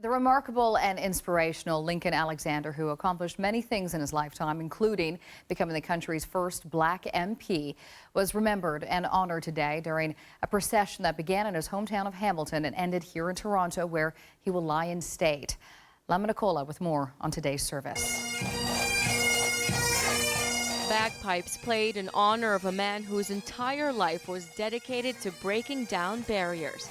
The remarkable and inspirational Lincoln Alexander, who accomplished many things in his lifetime, including becoming the country's first black MP, was remembered and honored today during a procession that began in his hometown of Hamilton and ended here in Toronto, where he will lie in state. Lama Nicola with more on today's service. Bagpipes played in honor of a man whose entire life was dedicated to breaking down barriers.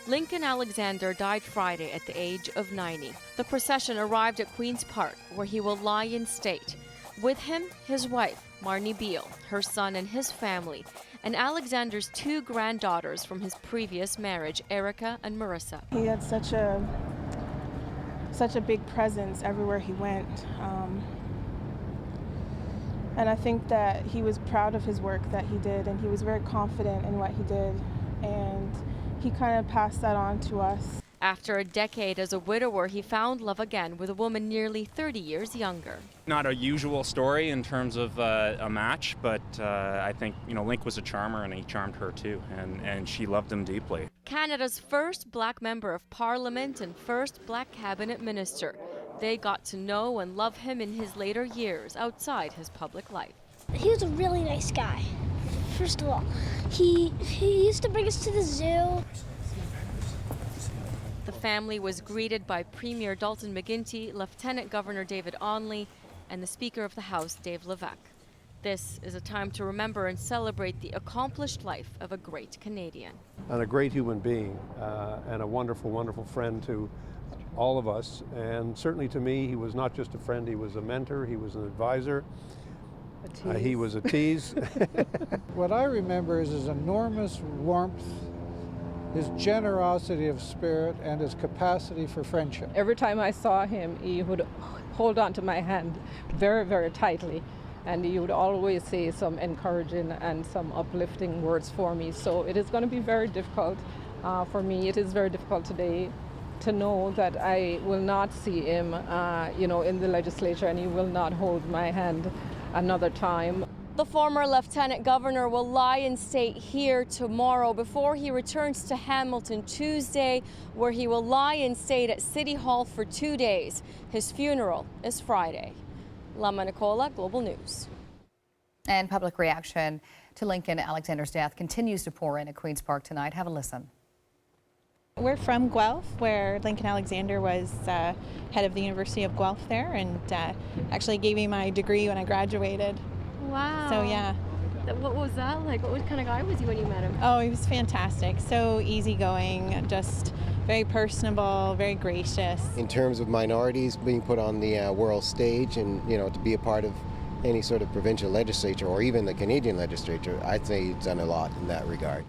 Lincoln Alexander died Friday at the age of 90. The procession arrived at Queen's Park, where he will lie in state. With him, his wife, Marnie Beale, her son and his family, and Alexander's two granddaughters from his previous marriage, Erica and Marissa. He had such a big presence everywhere he went. And I think that he was proud of his work that he did, and he was very confident in what he did. And he kind of passed that on to us. After a decade as a widower, he found love again with a woman nearly 30 years younger. Not a usual story in terms of a match, but I think, Link was a charmer and he charmed her too, and she loved him deeply. Canada's first black member of parliament and first black cabinet minister. They got to know and love him in his later years outside his public life. He was a really nice guy. First of all, he used to bring us to the zoo. The family was greeted by Premier Dalton McGuinty, Lieutenant Governor David Onley, and the Speaker of the House, Dave Levesque. This is a time to remember and celebrate the accomplished life of a great Canadian. And a great human being, and a wonderful, wonderful friend to all of us. And certainly to me, he was not just a friend, he was a mentor, he was an advisor. He was a tease. What I remember is his enormous warmth, his generosity of spirit, and his capacity for friendship. Every time I saw him, he would hold on to my hand very, very tightly, and he would always say some encouraging and some uplifting words for me. So it is going to be very difficult for me. It is very difficult today to know that I will not see him, in the legislature, and he will not hold my hand another time. The former lieutenant governor will lie in state here tomorrow before he returns to Hamilton Tuesday, where he will lie in state at City Hall for 2 days. His funeral is Friday. Lama Nicola, Global News. And public reaction to Lincoln Alexander's death continues to pour in at Queen's Park tonight. Have a listen. We're from Guelph, where Lincoln Alexander was head of the University of Guelph there, and actually gave me my degree when I graduated. Wow. So yeah. What was that like? What kind of guy was he when you met him? Oh, he was fantastic. So easygoing, just very personable, very gracious. In terms of minorities being put on the world stage and, to be a part of any sort of provincial legislature or even the Canadian legislature, I'd say he's done a lot in that regard.